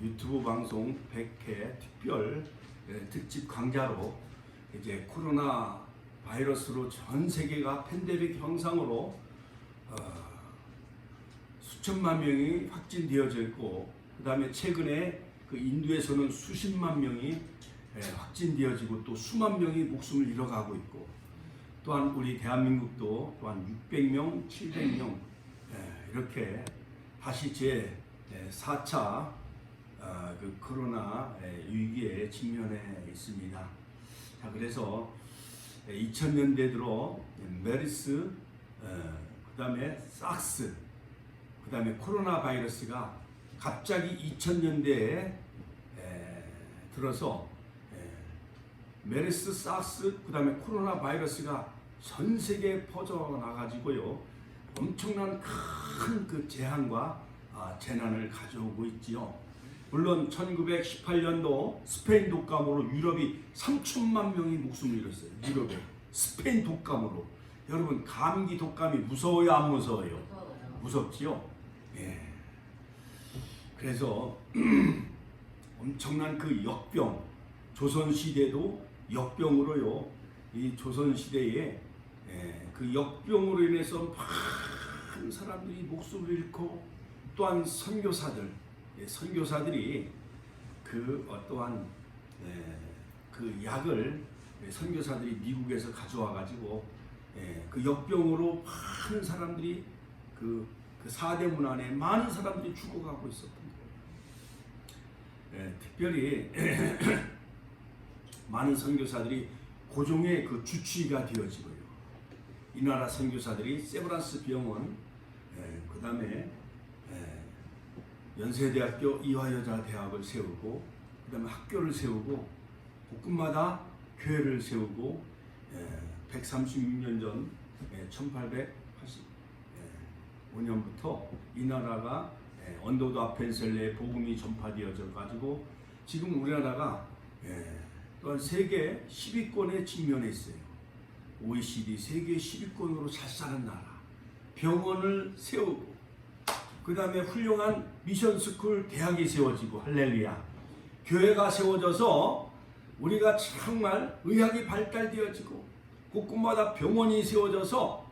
유튜브 방송 100회 특별 특집 강좌로 이제 코로나 바이러스로 전 세계가 팬데믹 형상으로 수천만 명이 확진되어져 있고, 그 다음에 최근에 그 인도에서는 수십만 명이 확진되어지고 또 수만 명이 목숨을 잃어가고 있고, 또한 우리 대한민국도 또한 600명, 700명 이렇게 다시 제 4차 그 코로나 위기에 직면해 있습니다. 자, 그래서 2000년대 들어 메르스, 그 다음에 사스, 그 다음에 코로나 바이러스가 갑자기 2000년대에 들어서 메르스, 사스, 그 다음에 코로나 바이러스가 전 세계에 퍼져나가지고요, 엄청난 큰 그 재앙과 재난을 가져오고 있지요. 물론 1918년도 스페인 독감으로 유럽이 3천만 명이 목숨을 잃었어요. 유럽에 스페인 독감으로. 여러분, 감기 독감이 무서워요, 안 무서워요? 무섭지요. 예. 그래서 엄청난 그 역병, 조선 시대도 역병으로요. 이 조선 시대에 그 역병으로 인해서 많은 사람들이 목숨을 잃고, 또한 선교사들이 그 어떠한 그 약을 선교사들이 미국에서 가져와 가지고 그 역병으로 많은 사람들이 그 사대문 안에 많은 사람들이 죽어가고 있었던 거예요. 특별히 많은 선교사들이 고종의 그 주치의가 되어지고요. 이 나라 선교사들이 세브란스 병원, 그 다음에 연세대학교 이화여자대학을 세우고, 그 다음에 학교를 세우고, 곳곳마다 교회를 세우고, 136년 전 1885년부터 이 나라가 언더도 아펜셀레에 복음이 전파되어져 가지고 지금 우리나라가 또한 세계 10위권에 직면해 있어요. OECD 세계 10위권으로 잘 사는 나라. 병원을 세우고, 그 다음에 훌륭한 미션스쿨 대학이 세워지고, 할렐루야. 교회가 세워져서 우리가 정말 의학이 발달되어지고, 곳곳마다 병원이 세워져서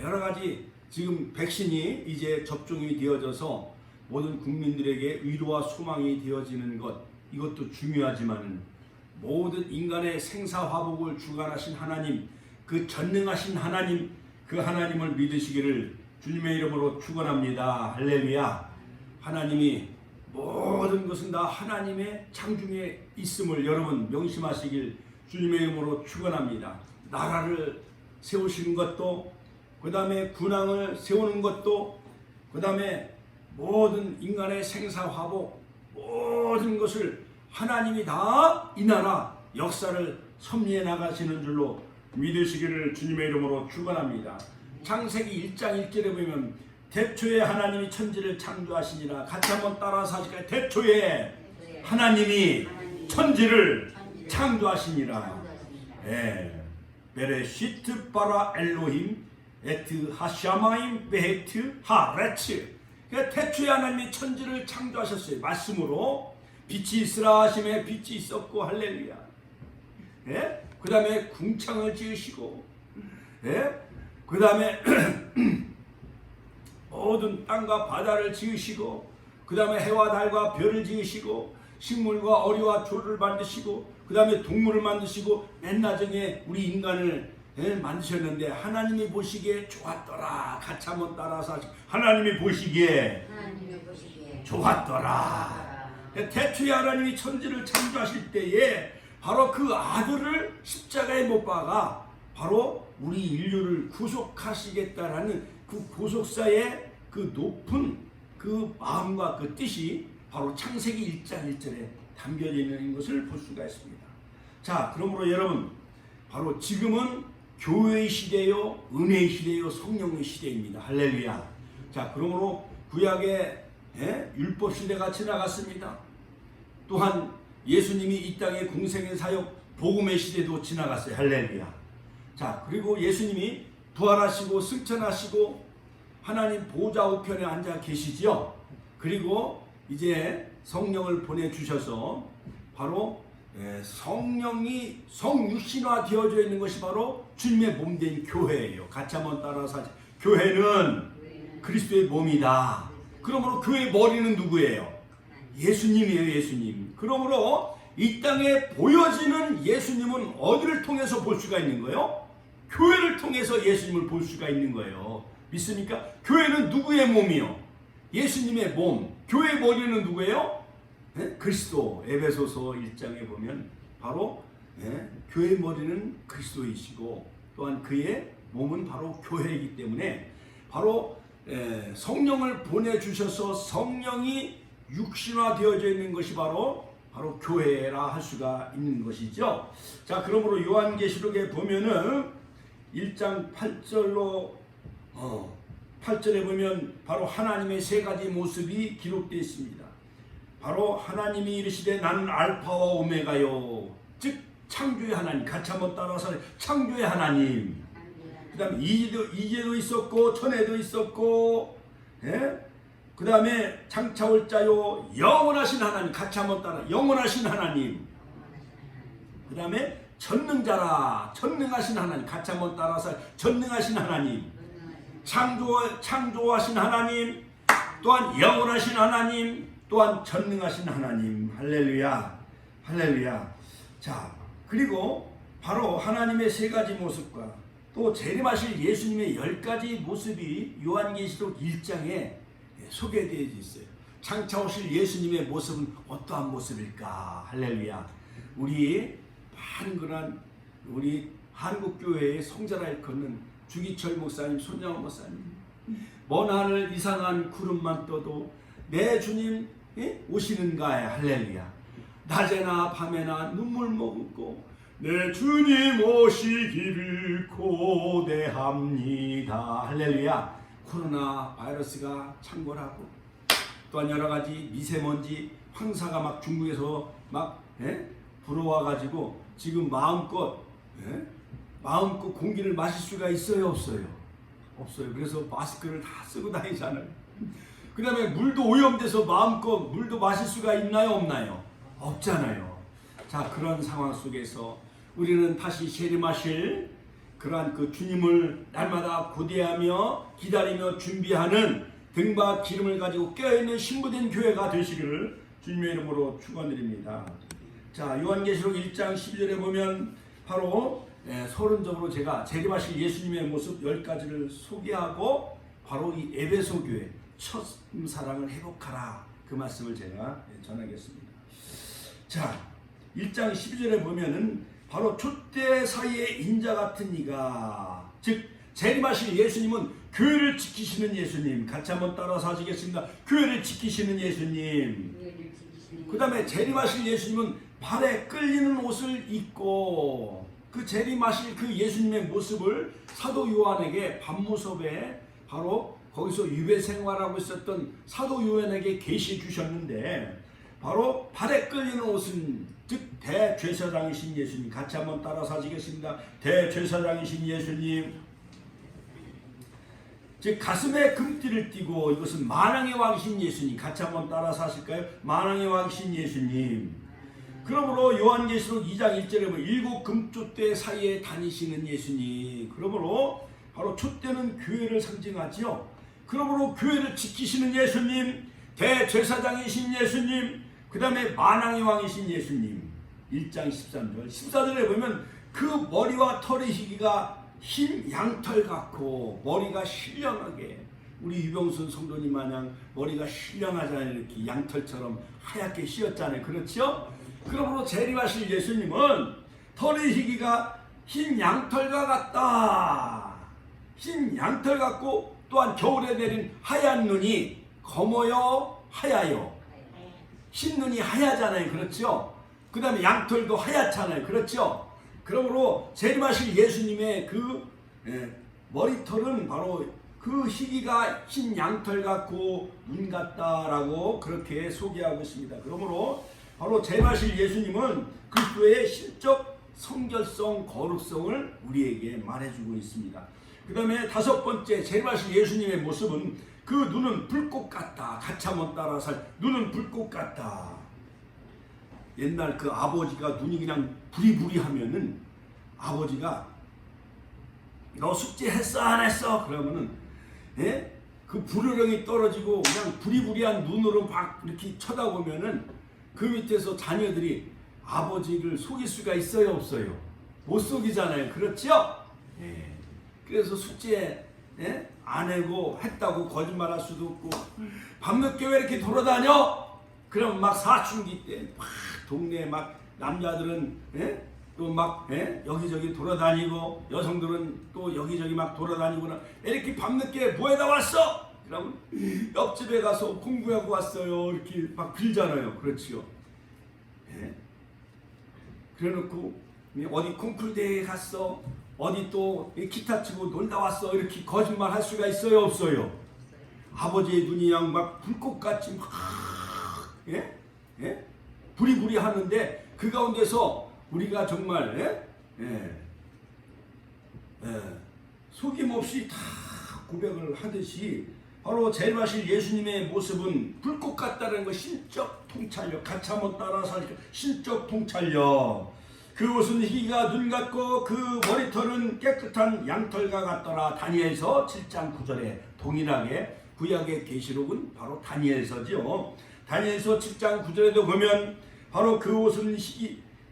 여러 가지 지금 백신이 이제 접종이 되어져서 모든 국민들에게 위로와 소망이 되어지는 것, 이것도 중요하지만 모든 인간의 생사화복을 주관하신 하나님, 그 전능하신 하나님, 그 하나님을 믿으시기를 주님의 이름으로 축원합니다. 할렐루야. 하나님이 모든 것은 다 하나님의 창중에 있음을 여러분 명심하시길 주님의 이름으로 축원합니다. 나라를 세우시는 것도, 그 다음에 군왕을 세우는 것도, 그 다음에 모든 인간의 생사화복, 모든 것을 하나님이 다 이 나라 역사를 섭리해 나가시는 줄로 믿으시기를 주님의 이름으로 축원합니다. 창세기 1장 1절에 보면 태초에 하나님이 천지를 창조하시니라. 같이 한번 따라서 하실까요? 태초에 하나님이 천지를 창조하시니라. 베레시트 바라 엘로힘 에트 하샤마임 베헤트 하레츠. 태초에 하나님이 천지를 창조하셨어요. 말씀으로 빛이 있으라 하심에 빛이 있었고, 할렐루야. 그 다음에 궁창을 지으시고, 그 다음에 모든 땅과 바다를 지으시고, 그 다음에 해와 달과 별을 지으시고, 식물과 어리와 조를 만드시고, 그 다음에 동물을 만드시고, 맨 나중에 우리 인간을 만드셨는데 하나님이 보시기에 좋았더라. 같이 한번 따라서 하시고, 하나님이 보시기에 좋았더라. 태초에 하나님이 천지를 창조하실 때에 바로 그 아들을 십자가에 못 박아 바로 우리 인류를 구속하시겠다라는 그 구속사의 그 높은 그 마음과 그 뜻이 바로 창세기 1장 1절에 담겨져 있는 것을 볼 수가 있습니다. 자, 그러므로 여러분, 바로 지금은 교회의 시대요, 은혜의 시대요, 성령의 시대입니다. 할렐루야. 자, 그러므로 구약의 율법 시대가 지나갔습니다. 또한 예수님이 이 땅의 공생의 사역, 복음의 시대도 지나갔어요. 할렐루야. 자, 그리고 예수님이 부활하시고 승천하시고 하나님 보좌 우편에 앉아 계시지요. 그리고 이제 성령을 보내주셔서 바로 성령이 성육신화 되어져 있는 것이 바로 주님의 몸된 교회예요. 같이 한번 따라서 하죠. 교회는 그리스도의 몸이다. 그러므로 교회의 머리는 누구예요? 예수님이에요. 예수님. 그러므로 이 땅에 보여지는 예수님은 어디를 통해서 볼 수가 있는 거예요? 교회를 통해서 예수님을 볼 수가 있는 거예요. 믿습니까? 교회는 누구의 몸이요? 예수님의 몸. 교회의 머리는 누구예요? 그리스도. 에베소서 1장에 보면 바로 교회의 머리는 그리스도이시고 또한 그의 몸은 바로 교회이기 때문에 바로 성령을 보내주셔서 성령이 육신화되어져 있는 것이 바로 교회라 할 수가 있는 것이죠. 자, 그러므로 요한계시록에 보면은 1장 8절로 8절에 보면 바로 하나님의 세 가지 모습이 기록되어 있습니다. 바로 하나님이 이르시되 나는 알파와 오메가요. 즉 창조의 하나님. 같이 한번 따라서 창조의 하나님. 그 다음에 이제도 있었고 전에도 있었고 그 다음에 장차올 자요 영원하신 하나님. 같이 한번 따라 영원하신 하나님. 그 다음에 전능자라 전능하신 하나님. 같이 한번 따라서 전능하신 하나님. 창조하신 하나님. 또한 영원하신 하나님. 또한 전능하신 하나님. 할렐루야. 할렐루야. 자, 그리고 바로 하나님의 세 가지 모습과 또 재림하실 예수님의 10가지 모습이 요한계시록 1장에 소개되어 있어요. 장차 오실 예수님의 모습은 어떠한 모습일까? 할렐루야. 우리 한글한 우리 한국교회의 성자라 일컫는 주기철 목사님, 손양호 목사님, 먼 하늘 이상한 구름만 떠도 내 주님 오시는가? 할렐루야. 낮에나 밤에나 눈물 머금고 내 주님 오시기를 고대합니다. 할렐루야. 코로나 바이러스가 창궐하고 또한 여러 가지 미세먼지 황사가 막 중국에서 막 불어와 가지고 지금 마음껏 공기를 마실 수가 있어요, 없어요? 없어요. 그래서 마스크를 다 쓰고 다니잖아요. 그 다음에 물도 오염돼서 마음껏 물도 마실 수가 있나요, 없나요? 없잖아요. 자, 그런 상황 속에서 우리는 다시 재림하실 그러한 그 주님을 날마다 고대하며 기다리며 준비하는 등과 기름을 가지고 깨어있는 신부된 교회가 되시기를 주님의 이름으로 축원드립니다. 자, 요한계시록 1장 12절에 보면 바로 서론적으로 제가 재림하실 예수님의 모습 10가지를 소개하고 바로 이 에베소 교회 첫 사랑을 회복하라 그 말씀을 제가 전하겠습니다. 자, 1장 12절에 보면은 바로 촛대 사이에 인자 같은 이가, 즉 재림하실 예수님은 교회를 지키시는 예수님. 같이 한번 따라서 하시겠습니다. 교회를 지키시는 예수님. 그 다음에 재림하실 예수님은 발에 끌리는 옷을 입고 그 재림하실 그 예수님의 모습을 사도 요한에게 밤무섭에 바로 거기서 유배 생활하고 있었던 사도 요한에게 계시해 주셨는데 바로 발에 끌리는 옷은 즉 대제사장이신 예수님. 같이 한번 따라서 하시겠습니다. 대제사장이신 예수님. 즉 가슴에 금띠를 띠고 이것은 만왕의 왕이신 예수님. 같이 한번 따라서 하실까요? 만왕의 왕이신 예수님. 그러므로 요한계시록 2장 1절에 보면 7 금촛대 사이에 다니시는 예수님. 그러므로 바로 촛대는 교회를 상징하지요. 그러므로 교회를 지키시는 예수님, 대제사장이신 예수님, 그 다음에 만왕의 왕이신 예수님. 1장 13절 14절에 보면 그 머리와 털의 희기가 흰 양털 같고 머리가 신령하게, 우리 유병순 성도님 마냥 머리가 신령하잖아요. 이렇게 양털처럼 하얗게 씌었잖아요. 그렇죠? 그러므로 재림하실 예수님은 털의 희기가 흰 양털과 같다. 흰 양털 같고 또한 겨울에 내린 하얀 눈이 검어요, 하야요? 흰 눈이 하얗잖아요. 그렇죠? 그 다음에 양털도 하얗잖아요. 그렇죠? 그러므로 재림하실 예수님의 그 머리털은 바로 그 희기가 흰 양털 같고 눈 같다라고 그렇게 소개하고 있습니다. 그러므로 바로 재림하실 예수님은 그리스도의 신적 성결성, 거룩성을 우리에게 말해주고 있습니다. 그 다음에 다섯 번째 재림하실 예수님의 모습은 그 눈은 불꽃 같다. 가차못 따라 살 눈은 불꽃 같다. 옛날 그 아버지가 눈이 그냥 부리부리하면은 아버지가 너 숙제했어 안 했어? 그러면은 그 불호령이 떨어지고 그냥 부리부리한 눈으로 막 이렇게 쳐다보면은 그 밑에서 자녀들이 아버지를 속일 수가 있어요 없어요? 못 속이잖아요. 그렇죠? 그래서 숙제 안 하고 했다고 거짓말할 수도 없고 밤늦게 왜 이렇게 돌아다녀? 그럼 막 사춘기 때 막 동네에 막 남자들은 또 막 여기저기 돌아다니고 여성들은 또 여기저기 막 돌아다니거나 이렇게 밤늦게 뭐에다 왔어? 그러면 옆집에 가서 공부하고 왔어요. 이렇게 막 빌잖아요. 그렇지요? 그래놓고 어디 콩쿨 대회에 갔어? 어디 또 기타 치고 놀다 왔어? 이렇게 거짓말 할 수가 있어요 없어요? 아버지의 눈이 그냥 막 불꽃같이 막 부리부리 하는데 그 가운데서 우리가 정말 속임없이 다 고백을 하듯이 바로 제일하실 예수님의 모습은 불꽃 같다는 거 신적 통찰력, 가차못 따라 살 신적 통찰력. 그 옷은 희가 눈 같고 그 머리털은 깨끗한 양털과 같더라. 다니엘서 7장 9절에 동일하게 구약의 계시록은 바로 다니엘서지요. 다니엘서 7장 9절에도 보면 바로 그 옷은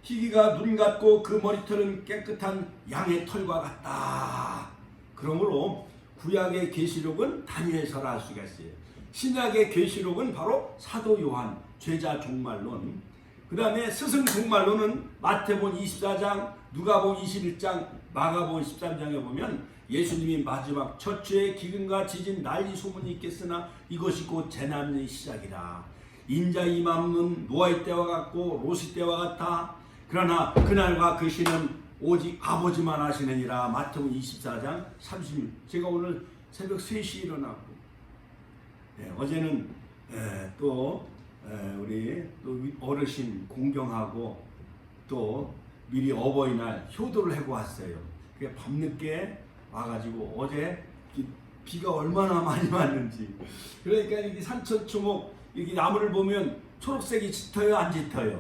희기가 눈 같고 그 머리털은 깨끗한 양의 털과 같다. 그러므로 구약의 계시록은 다니엘서라 할 수가 있어요. 신약의 계시록은 바로 사도 요한 제자 종말론, 그 다음에 스승 종말론은 마태복음 24장, 누가복음 21장, 마가복음 13장에 보면 예수님이 마지막 첫 주에 기근과 지진 난리 소문이 있겠으나 이것이 곧 재난의 시작이라. 인자 임함은 노아의 때와 같고 롯의 때와 같아. 그러나 그날과 그 시는 오직 아버지만 아시느니라. 마태복음 24장 30일. 제가 오늘 새벽 3시에 일어나고 어제는 우리 또 어르신 공경하고 또 미리 어버이날 효도를 하고 왔어요. 그게 밤늦게 와가지고 어제 비가 얼마나 많이 왔는지. 그러니까 이게 산천초목 이렇게 나무를 보면 초록색이 짙어요 안 짙어요?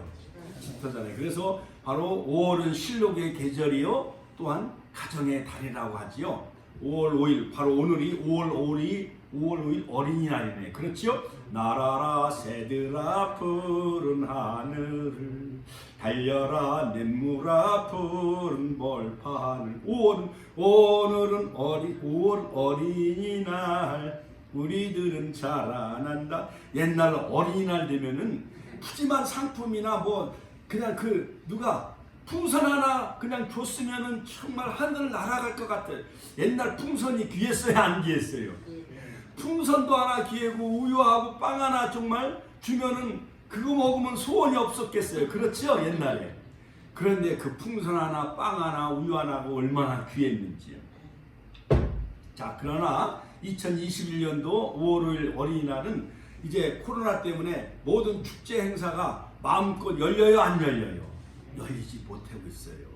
짙어잖아요. 그래서 바로 5월은 실록의 계절이요 또한 가정의 달이라고 하지요. 5월 5일 바로 오늘이 5월 5일 어린이날이네. 그렇지요? 날아라 새들아 푸른 하늘을 달려라 냇물아 푸른 벌판을. 오늘은 5월 어린이날 우리들은 자라난다. 옛날 어린이날 되면은 푸짐한 상품이나 뭐 그냥 누가 풍선 하나 그냥 줬으면은 정말 하늘 날아갈 것 같아요. 옛날 풍선이 귀했어요 안 귀했어요? 풍선도 하나 귀하고 우유하고 빵 하나 정말 주면은 그거 먹으면 소원이 없었겠어요. 그렇죠 옛날에. 그런데 그 풍선 하나 빵 하나 우유 하나가 얼마나 귀했는지요. 자, 그러나 2021년도 5월 5일 어린이날은 이제 코로나 때문에 모든 축제 행사가 마음껏 열려요 안 열려요? 열리지 못하고 있어요.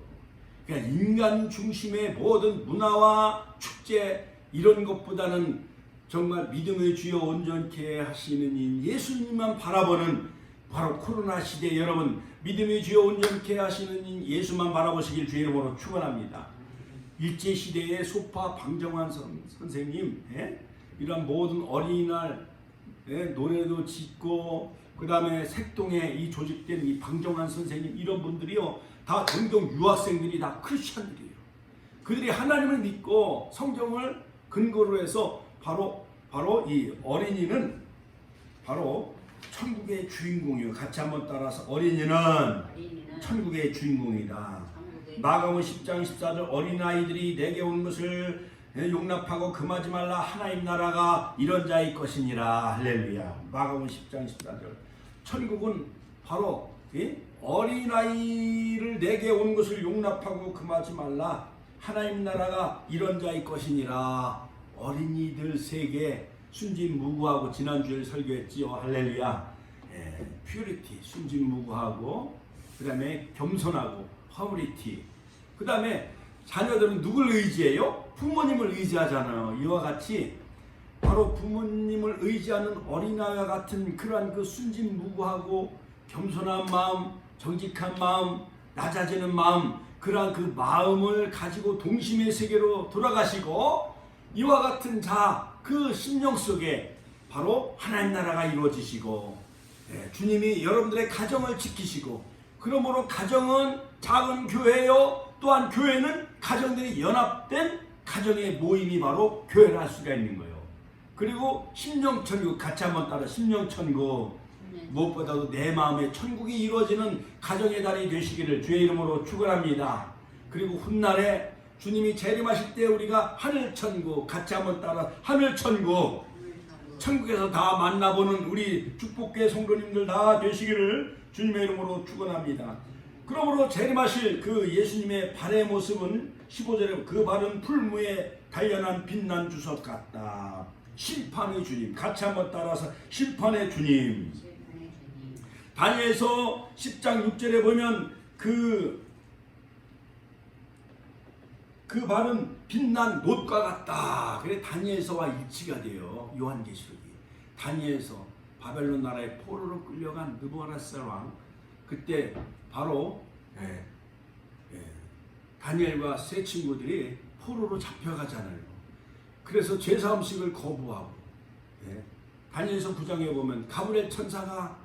그러니까 인간 중심의 모든 문화와 축제 이런 것보다는 정말 믿음의 주여 온전케 하시는 인 예수님만 바라보는 바로 코로나 시대, 여러분 믿음의 주여 온전케 하시는 인 예수만 바라보시길 주의 이름으로 축원합니다. 일제시대의 소파 방정환 선생님 이런 모든 어린이날 노래도 짓고 그 다음에 색동에 이 조직된 이 방정환 선생님 이런 분들이요 다 동경 유학생들이 다 크리스천들이에요. 그들이 하나님을 믿고 성경을 근거로 해서 바로 이 어린이는 바로 천국의 주인공이에요. 같이 한번 따라서 어린이는 천국의 주인공이다. 마가복음 10장 14절 어린아이들이 내게 온 것을 용납하고 금하지 말라. 하나님 나라가 이런 자의 것이니라. 할렐루야. 마가복음 10장 14절. 천국은 바로 어린아이를 내게 온 것을 용납하고 금하지 말라. 하나님 나라가 이런 자의 것이니라. 어린이들 세계 순진무구하고 지난주에 설교했지요. 할렐루야. 퓨리티 순진무구하고 그 다음에 겸손하고 허브리티. 그 다음에 자녀들은 누굴 의지해요? 부모님을 의지하잖아요. 이와 같이 바로 부모님을 의지하는 어린아이와 같은 그러한 그 순진무구하고 겸손한 마음, 정직한 마음, 낮아지는 마음, 그러한 그 마음을 가지고 동심의 세계로 돌아가시고 이와 같은 그 심령 속에 바로 하나님 나라가 이루어지시고 주님이 여러분들의 가정을 지키시고 그러므로 가정은 작은 교회요 또한 교회는 가정들이 연합된 가정의 모임이 바로 교회를 할 수가 있는 거예요. 그리고 심령천국 같이 한번 따라 심령천국 무엇보다도 내 마음의 천국이 이루어지는 가정의 달이 되시기를 주의 이름으로 축원합니다. 그리고 훗날에 주님이 재림하실 때 우리가 하늘천국 같이 한번 따라 하늘천국 천국에서 다 만나보는 우리 축복교회 성도님들 다 되시기를 주님의 이름으로 축원합니다. 그러므로 재림하실 그 예수님의 발의 모습은 15절에 그 발은 풀무에 단련한 빛난 주석 같다. 심판의 주님 같이 한번 따라서 심판의 주님. 다니엘서 10장 6절에 보면 그 발은 빛난 못과 같다. 그래 다니엘서와 일치가 돼요. 요한계시록이. 다니엘서 바벨론 나라의 포로로 끌려간 느부갓네살 왕 그때 바로 다니엘과 세 친구들이 포로로 잡혀가잖아요. 그래서 제사음식을 거부하고 다니엘서 9장에 보면 가브리엘 천사가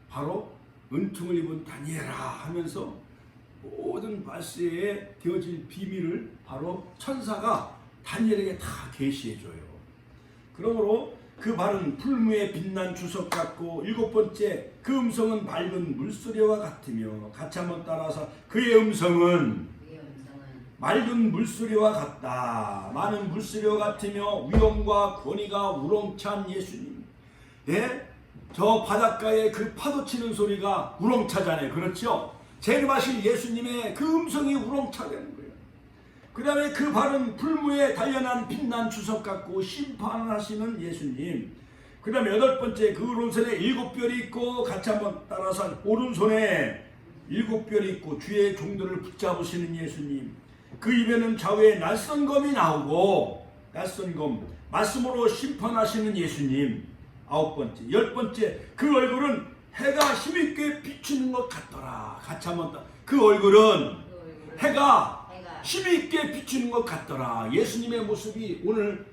바로 은총을 입은 다니엘아 하면서 모든 말세에 되어질 비밀을 바로 천사가 다니엘에게 다 계시해줘요. 그러므로 그 발은 풀무에 빛난 주석 같고 일곱 번째 그 음성은 맑은 물소리와 같으며 같이 한번 따라서 그의 음성은 맑은 물소리와 같다. 많은 물소리와 같으며 위엄과 권위가 우렁찬 예수님. 저 바닷가에 그 파도 치는 소리가 우렁차잖아요. 그렇죠? 재림하실 예수님의 그 음성이 우렁차되는 거예요. 그 다음에 그 발은 풀무에 단련한 빛난 주석 같고 심판하시는 예수님. 그 다음에 여덟 번째 그 오른손에 일곱 별이 있고 같이 한번 따라서 오른손에 일곱 별이 있고 주의 종들을 붙잡으시는 예수님. 그 입에는 좌우에 낯선 검이 나오고 낯선 검 말씀으로 심판하시는 예수님. 아홉 번째 열 번째 그 얼굴은 해가 힘있게 비추는 것 같더라. 같이 한번 그 얼굴은 해가 힘있게 비추는 것 같더라. 예수님의 모습이 오늘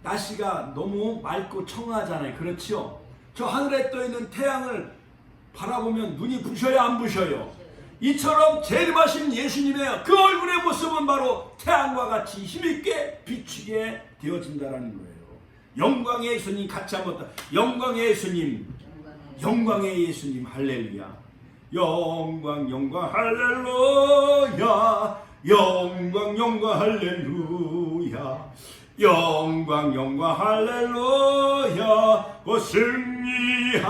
날씨가 너무 맑고 청하잖아요. 그렇죠? 저 하늘에 떠있는 태양을 바라보면 눈이 부셔요 안 부셔요? 이처럼 재림하신 예수님의 그 얼굴의 모습은 바로 태양과 같이 힘있게 비추게 되어진다는 거예요. 영광의 예수님 같이 한번 영광의 예수님 영광의 예수님 할렐루야. 영광 영광 할렐루야. 영광 영광 할렐루야. 영광 영광 할렐루야. 승리하리라.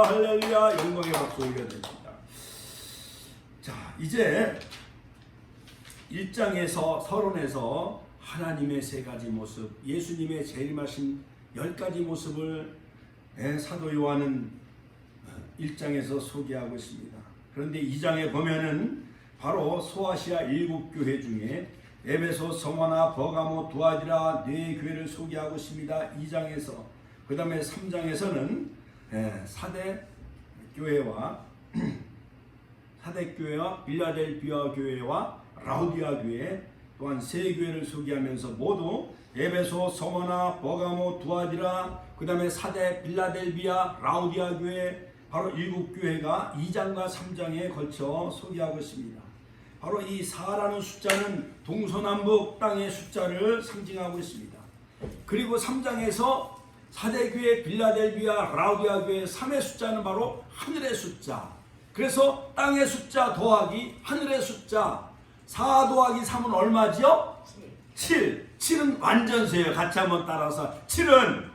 할렐루야. 영광의 박수 올려야 됩니다. 자 이제 1장에서 서론에서 하나님의 세 가지 모습, 예수님의 재림하신 10가지 모습을 사도 요한은 1장에서 소개하고 있습니다. 그런데 2장에 보면은 바로 소아시아 7교회 중에 에베소, 서머나, 버가모, 두아디라 4교회를 소개하고 있습니다. 2장에서 그 다음에 3장에서는 사대 교회와 빌라델비아 교회와 라우디아 교회 또한 세 교회를 소개하면서 모두 에베소, 서머나, 버가모, 두아디라 그 다음에 사대, 빌라델비아, 라우디아 교회 바로 7교회가 2장과 3장에 걸쳐 소개하고 있습니다. 바로 이 4라는 숫자는 동서남북 땅의 숫자를 상징하고 있습니다. 그리고 3장에서 사대교회, 빌라델비아, 라우디아 교회 3의 숫자는 바로 하늘의 숫자. 그래서 땅의 숫자 더하기 하늘의 숫자 4 더하기 3은 얼마죠? 7. 7은 완전수예요. 같이 한번 따라서 7은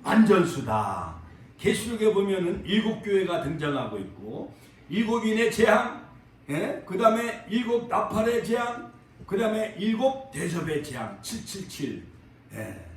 완전수다. 계시록에 보면은 7교회가 등장하고 있고 7인의 재앙, 그 다음에 7 나팔의 재앙, 그 다음에 7 대접의 재앙 777.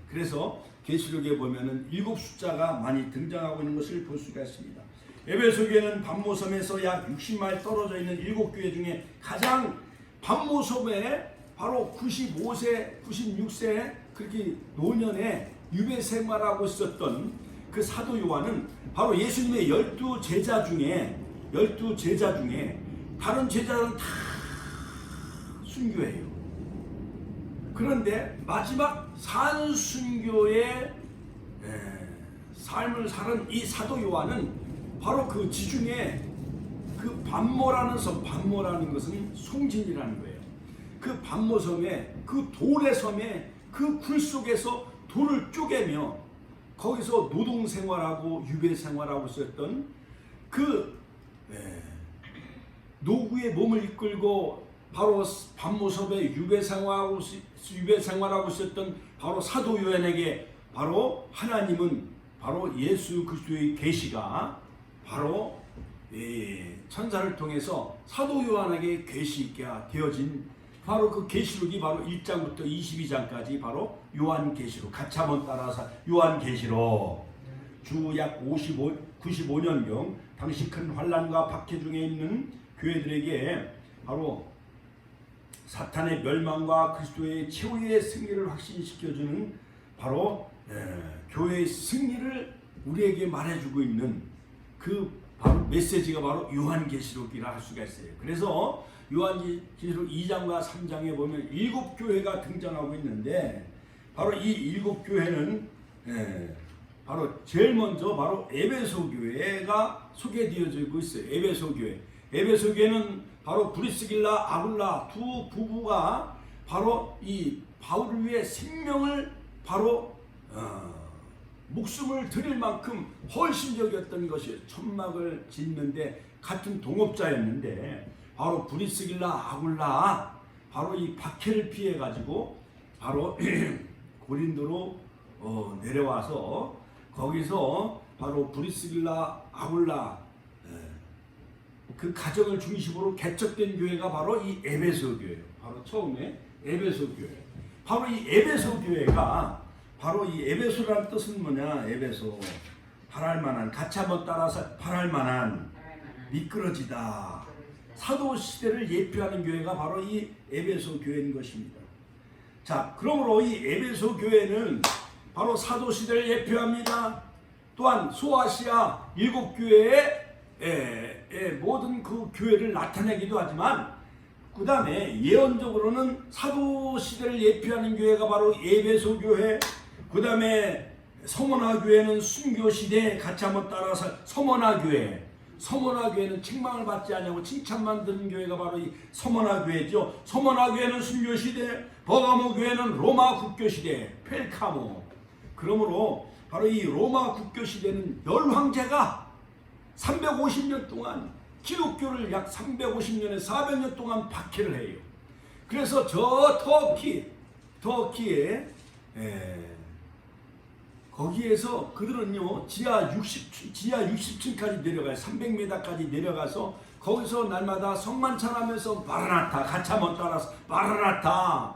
그래서 계시록에 보면은 7 숫자가 많이 등장하고 있는 것을 볼 수가 있습니다. 에베소교회는 반모섬에서 약 60마일 떨어져 있는 7교회 중에 가장 반모섬에 바로 95세, 96세 그렇게 노년에 유배 생활하고 있었던 그 사도 요한은 바로 예수님의 12제자 중에 다른 제자들은 다 순교해요. 그런데 마지막 산순교의 삶을 사는 이 사도 요한은 바로 그 지중해 그 반모라는 섬, 반모라는 것은 송진이라는 거예요. 그 반모섬에 그 돌의 섬에 그 굴 속에서 돌을 쪼개며 거기서 노동 생활하고 유배 생활하고 있었던 그 노구의 몸을 이끌고 바로 반모섬에 유배 생활하고 있었던 바로 사도 요한에게 바로 하나님은 바로 예수 그리스도의 계시가 바로 천사를 통해서 사도 요한에게 계시 있게 되어진 바로 그 계시록이 바로 1장부터 22장까지 바로 요한계시록, 같이 한번 따라서 요한계시록. 주 약 95년경 당시 큰 환난과 박해 중에 있는 교회들에게 바로 사탄의 멸망과 그리스도의 최후의 승리를 확신시켜주는 바로 교회의 승리를 우리에게 말해주고 있는 그 바로 메시지가 바로 요한계시록이라 할 수가 있어요. 그래서 요한계시록 2장과 3장에 보면 7교회가 등장하고 있는데 바로 이 7교회는 바로 제일 먼저 바로 에베소 교회가 소개되어지고 있어요. 에베소 교회. 에베소 교회는 바로 브리스길라, 아굴라 두 부부가 바로 이 바울을 위해 생명을 바로 목숨을 드릴 만큼 헌신적이었던 것이 천막을 짓는데 같은 동업자였는데 바로 브리스길라, 아굴라 바로 이 박해를 피해 가지고 바로 고린도로 내려와서 거기서 바로 브리스길라, 아굴라 그 가정을 중심으로 개척된 교회가 바로 이 에베소 교회예요. 바로 처음에 에베소 교회. 바로 이 에베소 교회가 바로 이 에베소라는 뜻은 뭐냐? 에베소 바랄 만한, 같이 한번 따라서 바랄 만한, 미끄러지다. 사도 시대를 예표하는 교회가 바로 이 에베소 교회인 것입니다. 자, 그러므로 이 에베소 교회는 바로 사도 시대를 예표합니다. 또한 소아시아 7교회의 모든 그 교회를 나타내기도 하지만 그 다음에 예언적으로는 사도 시대를 예표하는 교회가 바로 에베소 교회, 그 다음에 서머나 교회는 순교 시대, 같이 한번 따라서 서머나 교회. 서머나 교회는 책망을 받지 않냐고 칭찬만 듣는 교회가 바로 이 서머나 교회죠. 서머나 교회는 순교 시대, 버가모 교회는 로마 국교 시대, 펠카모. 그러므로 바로 이 로마 국교 시대는 열 황제가 350년 동안 기독교를 약 350년에 400년 동안 박해를 해요. 그래서 저 터키에 거기에서 그들은요 지하 60층까지 내려가요. 300m까지 내려가서 거기서 날마다 성만찬하면서 마라나타, 같이 한번 따라서 마라나타.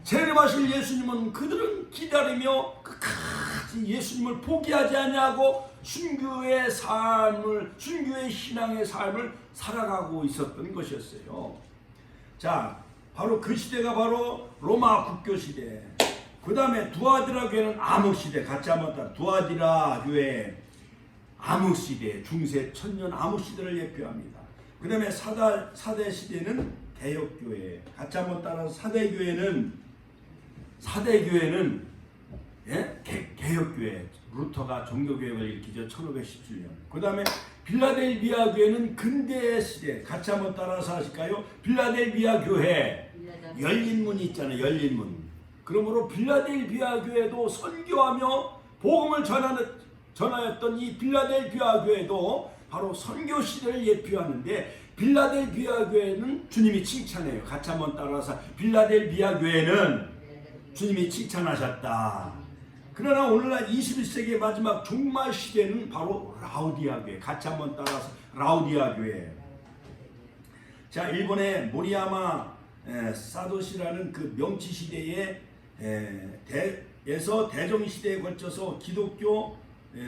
재림하실 예수님은 그들은 기다리며 끝까지 예수님을 포기하지 않냐고 순교의 삶을, 순교의 신앙의 삶을 살아가고 있었던 것이었어요. 자, 바로 그 시대가 바로 로마 국교 시대. 그 다음에 두아디라 교회는 암흑 시대, 같이 한번 따라 두아디라 교회 암흑 시대, 중세 천년 암흑 시대를 예표합니다. 그 다음에 사대 시대는 개혁교회, 같이 한번 따라서 사대교회는 개혁교회, 루터가 종교개혁을 일으키죠. 1517년. 그 다음에 빌라델비아 교회는 근대 시대, 같이 한번 따라서 하실까요? 빌라델비아 교회, 열린문이 있잖아요. 열린문. 그러므로 빌라델비아 교회도 선교하며 복음을 전하였던 이 빌라델비아 교회도 바로 선교 시대를 예표하는데 빌라델비아 교회는 주님이 칭찬해요. 같이 한번 따라서 빌라델비아 교회는 주님이 칭찬하셨다. 그러나 오늘날 21세기의 마지막 종말 시대는 바로 라우디아 교회. 같이 한번 따라서 라우디아 교회. 자, 일본의 모리야마 사도시라는 그 명치 시대에 에서 대종 시대에 걸쳐서 기독교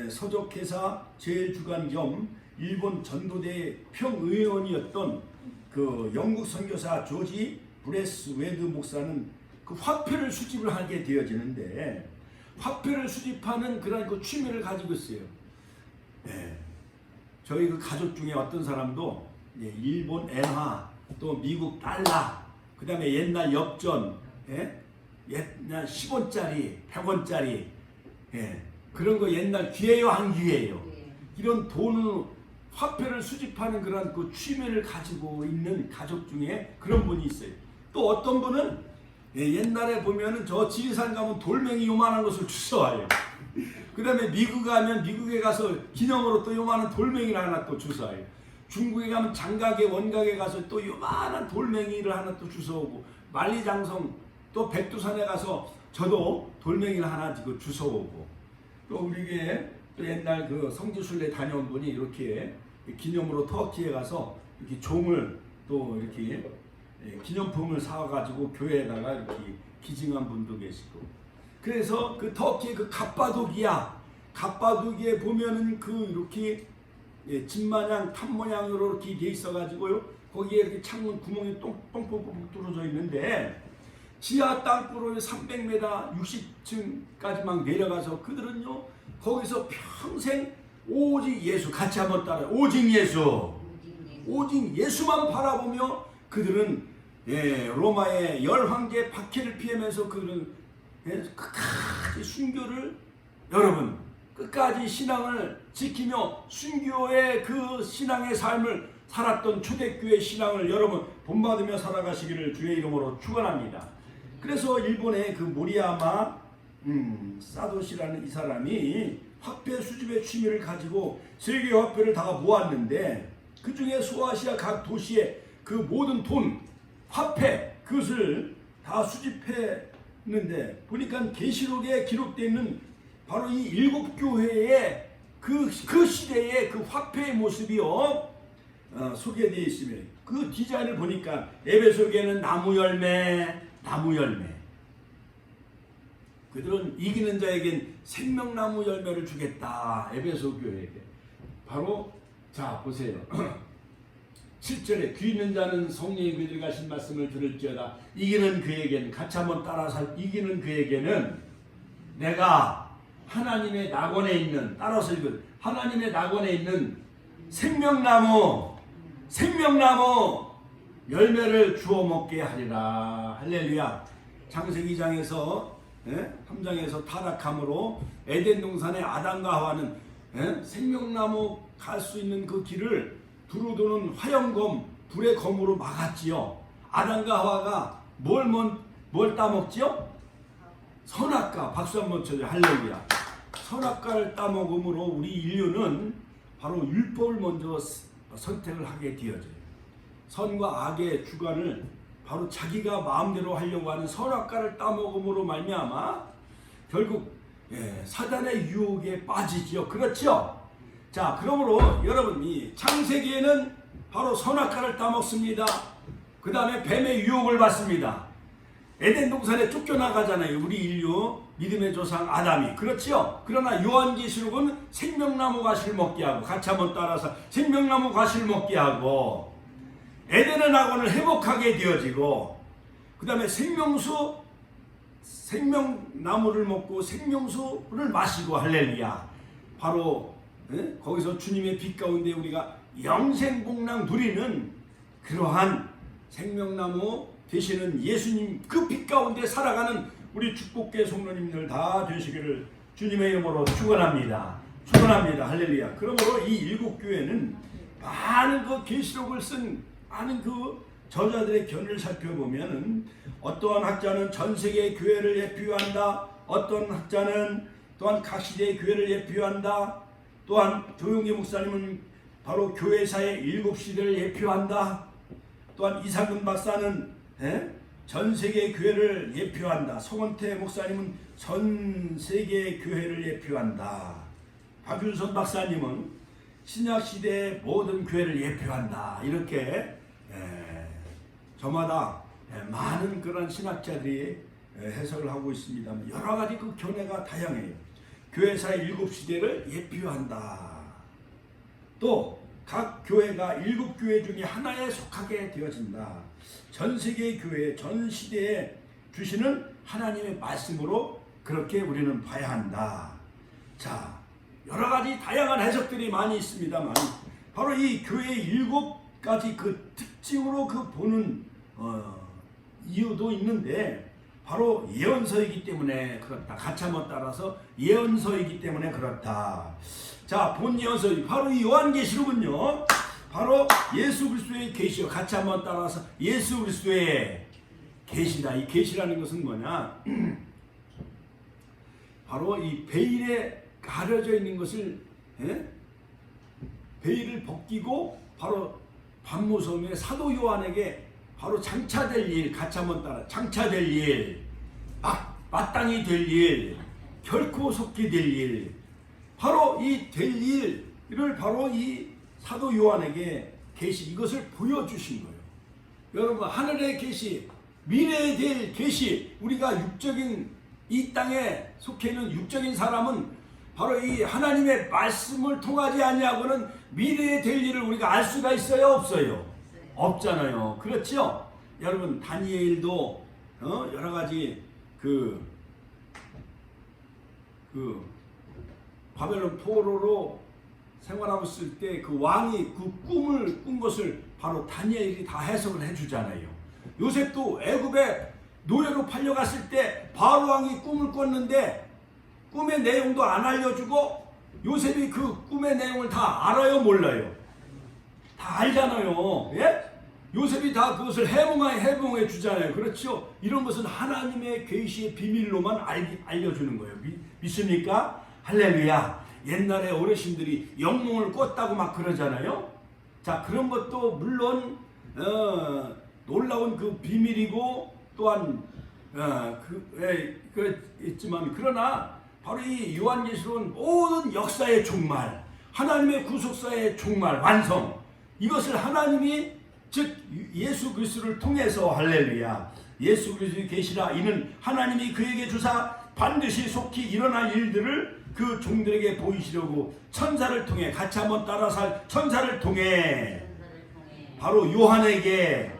서적회사 제일주간 겸 일본 전도대 평의원이었던 그 영국 선교사 조지 브레스웨드 목사는 그 화폐를 수집을 하게 되어지는데 화폐를 수집하는 그런 그 취미를 가지고 있어요. 예. 저희 그 가족 중에 어떤 사람도 일본 엔화, 또 미국 달러, 그 다음에 옛날 엽전, 예? 옛날 10원짜리, 100원짜리, 예. 그런 거 옛날 귀해요, 안 귀해요? 이런 돈을, 화폐를 수집하는 그런 그 취미를 가지고 있는 가족 중에 그런 분이 있어요. 또 어떤 분은 옛날에 보면은 저 지리산 가면 돌멩이 요만한 것을 주워와요. 그 다음에 미국 가면 미국에 가서 기념으로 또 요만한 돌멩이를 하나 또 주워와요. 중국에 가면 장가게, 원각에 가서 또 요만한 돌멩이를 하나 또 주워오고, 만리장성 또 백두산에 가서 저도 돌멩이를 하나 주워오고, 또 우리에게 또 옛날 그 성지순례 다녀온 분이 이렇게 기념으로 터키에 가서 이렇게 종을 또 이렇게 기념품을 사가지고 교회에다가 이렇게 기증한 분도 계시고, 그래서 그 터키의 그 갑바도기에 보면은 그 이렇게 집 마냥 탑 모양으로 이렇게 돼 있어가지고요, 거기에 이렇게 창문 구멍이 똥똥 뚫어져 있는데 지하 땅굴로 300m 60층까지 막 내려가서 그들은요 거기서 평생 오직 예수, 같이 한번 따라요. 오직 예수만 바라보며 그들은 로마의 열황제 박해를 피하면서 그들은 끝까지 순교를, 여러분 끝까지 신앙을 지키며 순교의 그 신앙의 삶을 살았던 초대교회 신앙을 여러분 본받으며 살아가시기를 주의 이름으로 축원합니다. 그래서 일본의 그 모리야마 사도시라는 이 사람이 화폐 수집의 취미를 가지고 세계 화폐를 다 모았는데, 그 중에 소아시아 각 도시의 그 모든 돈, 화폐, 그것을 다 수집했는데 보니까 계시록에 기록되어 있는 바로 이 7교회의 그 시대의 그 화폐의 모습이요 소개되어 있으며, 그 디자인을 보니까 에베소교회는 나무 열매, 그들은 이기는 자에겐 생명나무 열매를 주겠다. 에베소 교회에게. 바로 자 보세요. 7절에 귀 있는 자는 성령이 그들 가신 말씀을 들을지어다. 이기는 그에게는, 같이 한번 따라서, 이기는 그에게는 내가 하나님의 낙원에 있는, 따라서 읽은 하나님의 낙원에 있는 생명나무 열매를 주워 먹게 하리라. 할렐루야. 창세기 2장에서 3장에서 타락함으로 에덴 동산의 아담과 하와는 생명나무 갈 수 있는 그 길을 두루 도는 화영검, 불의 검으로 막았지요. 아담과 하와가 뭘 따먹지요? 선악과. 박수 한번 쳐줘요. 할렐루야. 선악과를 따먹음으로 우리 인류는 바로 율법을 먼저 선택을 하게 되어져요. 선과 악의 주관을 바로 자기가 마음대로 하려고 하는 선악과를 따먹음으로 말미암아 결국 사단의 유혹에 빠지지요. 그렇죠? 자, 그러므로 여러분 이 창세기에는 바로 선악과를 따먹습니다. 그 다음에 뱀의 유혹을 받습니다. 에덴 동산에 쫓겨나가잖아요. 우리 인류 믿음의 조상 아담이. 그렇지요? 그러나 요한계시록은 생명나무 과실을 먹게 하고, 같이 한번 따라서 생명나무 과실을 먹게 하고, 에덴의 낙원을 회복하게 되어지고, 그 다음에 생명나무를 먹고 생명수를 마시고, 할렐루야. 바로 거기서 주님의 빛 가운데 우리가 영생복락 누리는 그러한 생명나무 되시는 예수님 그 빛 가운데 살아가는 우리 축복계 성도님들 다 되시기를 주님의 이름으로 축원합니다. 할렐루야. 그러므로 이 7교회는 많은 그 계시록을 쓴 많은 그 저자들의 견해를 살펴보면은, 어떠한 학자는 전 세계의 교회를 예표한다. 어떤 학자는 또한 각 시대의 교회를 예표한다. 또한 조용기 목사님은 바로 교회사의 7시대를 예표한다. 또한 이상근 박사는 전 세계의 교회를 예표한다. 송원태 목사님은 전 세계의 교회를 예표한다. 박윤선 박사님은 신약시대의 모든 교회를 예표한다. 이렇게 저마다 많은 그런 신학자들이 해석을 하고 있습니다. 여러 가지 그 견해가 다양해요. 교회사의 7시대를 예표한다. 또 각 교회가 7교회 중에 하나에 속하게 되어진다. 전 세계의 교회, 전 시대의 주시는 하나님의 말씀으로 그렇게 우리는 봐야 한다. 자, 여러 가지 다양한 해석들이 많이 있습니다만 바로 이 교회의 7가지 그 특징으로 그 보는 이유도 있는데 바로 예언서이기 때문에 그렇다. 같이 한번 따라서 예언서이기 때문에 그렇다. 자, 본 예언서 바로 이 요한계시록은요. 바로 예수 그리스도의 계시요. 같이 한번 따라서 예수 그리스도의 계시다. 이 계시라는 것은 뭐냐? 바로 이 베일에 가려져 있는 것을 베일을 벗기고 바로 반모섬의 사도 요한에게 바로 장차될 일, 같이 한번 따라 장차될 일, 마땅히 될 일, 결코 속히 될 일, 바로 이 될 일을 바로 이 사도 요한에게 계시 이것을 보여주신 거예요. 여러분 하늘의 계시, 미래에 될 계시, 우리가 육적인 이 땅에 속해 있는 육적인 사람은 바로 이 하나님의 말씀을 통하지 아니하고는 미래에 될 일을 우리가 알 수가 있어요, 없어요? 없잖아요. 그렇죠? 여러분 다니엘도 여러 가지 그 바벨론 포로로 생활하고 있을 때 그 왕이 그 꿈을 꾼 것을 바로 다니엘이 다 해석을 해주잖아요. 요셉도 애굽에 노예로 팔려갔을 때 바로 왕이 꿈을 꿨는데 꿈의 내용도 안 알려주고 요셉이 그 꿈의 내용을 다 알아요, 몰라요? 다 알잖아요. 예? 요셉이 다 그것을 해몽해 주잖아요. 그렇죠? 이런 것은 하나님의 계시의 비밀로만 알려주는 거예요. 믿습니까? 할렐루야. 옛날에 어르신들이 영몽을 꿨다고 막 그러잖아요. 자, 그런 것도 물론 놀라운 그 비밀이고 또한 있지만 그러나 바로 이 요한계시록은 모든 역사의 종말, 하나님의 구속사의 종말, 완성, 이것을 하나님이 즉 예수 그리스도를 통해서 할렐루야, 예수 그리스도의 계시라. 이는 하나님이 그에게 주사 반드시 속히 일어날 일들을 그 종들에게 보이시려고 천사를 통해, 같이 한번 따라서 천사를 통해 바로 요한에게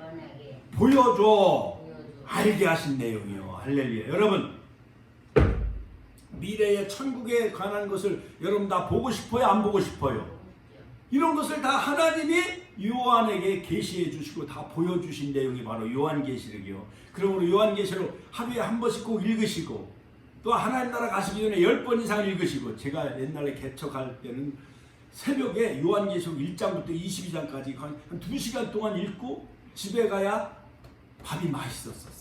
보여줘 알게 하신 내용이요. 할렐루야. 여러분 미래의 천국에 관한 것을 여러분 다 보고 싶어요, 안 보고 싶어요? 이런 것을 다 하나님이 요한에게 계시해 주시고 다 보여주신 내용이 바로 요한계시록이요. 그러므로 요한계시록 하루에 한 번씩 꼭 읽으시고 또 하나님 나라 가시기 전에 10번 이상 읽으시고, 제가 옛날에 개척할 때는 새벽에 요한계시록 1장부터 22장까지 한 2시간 동안 읽고 집에 가야 밥이 맛있었어요.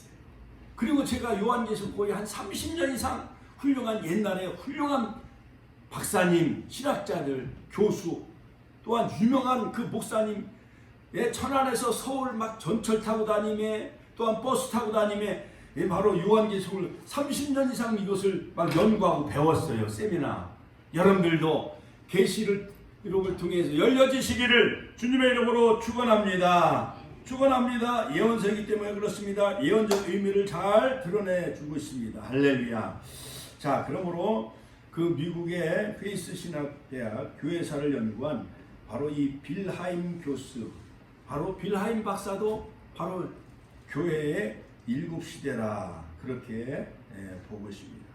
그리고 제가 요한계시록 거의 한 30년 이상 훌륭한 옛날에 훌륭한 박사님, 신학자들, 교수, 또한 유명한 그 목사님, 천안에서 서울 막 전철 타고 다니며 또한 버스 타고 다니며 바로 요한계시록을 30년 이상 이것을 막 연구하고 배웠어요. 세미나. 여러분들도 계시록을 통해서 열려지시기를 주님의 이름으로 축원합니다. 축원합니다. 예언서이기 때문에 그렇습니다. 예언적 의미를 잘 드러내주고 있습니다. 할렐루야. 자, 그러므로 그 미국의 페이스 신학대학 교회사를 연구한 바로 이 빌하임 교수, 바로 빌하임 박사도 바로 교회의 일곱 시대라 그렇게 보고 있습니다.